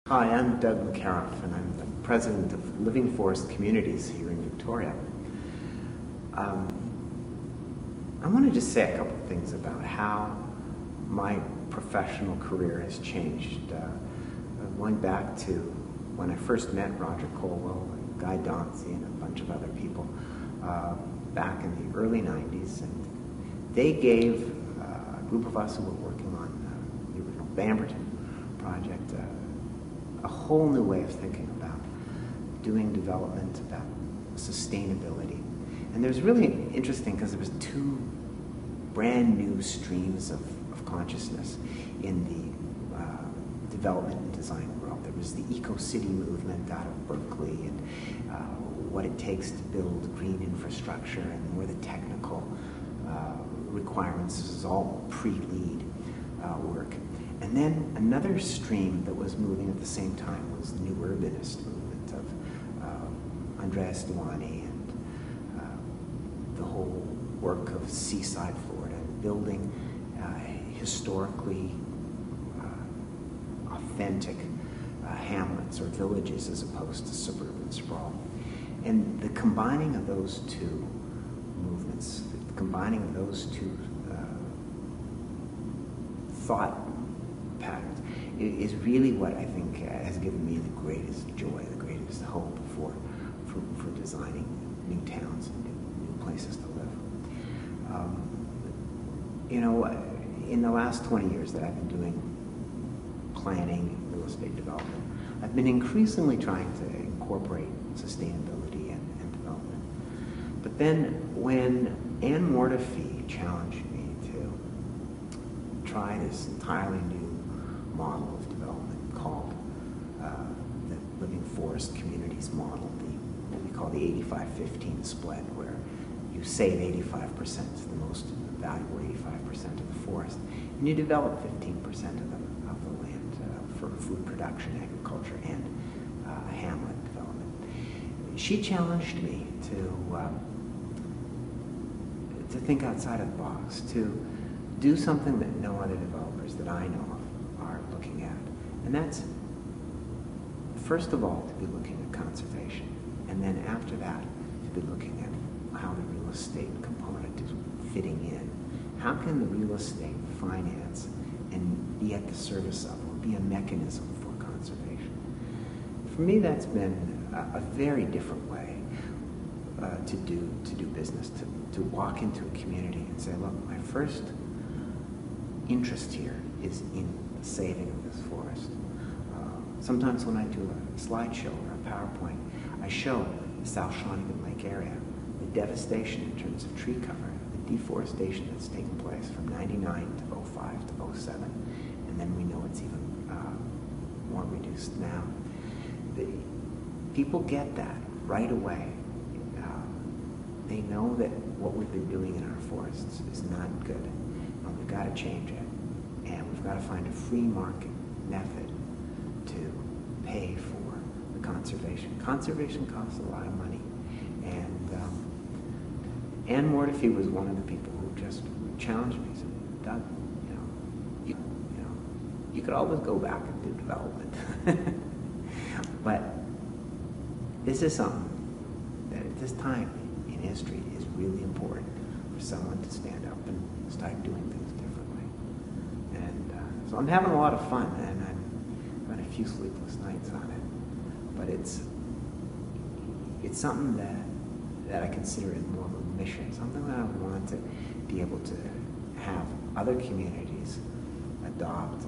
Hi, I'm Doug McCarroll, and I'm the president of Living Forest Communities here in Victoria. I want to just say a couple of things about how my professional career has changed. Going back to when I first met Roger Colwell, and Guy Dauncey, and a bunch of other people back in the early 90s, and they gave a group of us who were working on the original Bamberton project a whole new way of thinking about doing development, about sustainability. And there's really interesting because there was two brand new streams of consciousness in the development and design world. There was the eco-city movement out of Berkeley and what it takes to build green infrastructure and more the technical requirements. This is all pre-LEED work. And then another stream that was moving at the same time was the new urbanist movement of Andreas Duany and the whole work of Seaside, Florida, and building historically authentic hamlets or villages as opposed to suburban sprawl. And the combining of those two movements, the combining of those two thought patterns is really what I think has given me the greatest joy, the greatest hope for designing new towns and new places to live. In the last 20 years that I've been doing planning, real estate development, I've been increasingly trying to incorporate sustainability and development. But then when Anne Mortefi challenged me to try this entirely new model of development called the Living Forest Communities model, what we call the 85-15 split, where you save 85%, the most valuable 85% of the forest, and you develop 15% of the land for food production, agriculture, and hamlet development. She challenged me to think outside of the box, to do something that no other developers that I know of are looking at. And that's, first of all, to be looking at conservation. And then after that, to be looking at how the real estate component is fitting in. How can the real estate finance and be at the service of, or be a mechanism for conservation? For me, that's been a very different way to do business, to walk into a community and say, look, my first interest here is in the saving of this forest. Sometimes when I do a slideshow or a PowerPoint, I show the South Shawnigan Lake area, the devastation in terms of tree cover, the deforestation that's taken place from 99 to 05 to 07, and then we know it's even more reduced now. People get that right away. They know that what we've been doing in our forests is not good, and we've got to change it. And we've got to find a free market method to pay for the conservation. Conservation costs a lot of money. And Anne Mortefi was one of the people who just challenged me. Said, Doug, you could always go back and do development. But this is something that at this time in history is really important for someone to stand up and start doing things differently. And so I'm having a lot of fun, and I've had a few sleepless nights on it. But it's something that I consider as more of a mission, something that I want to be able to have other communities adopt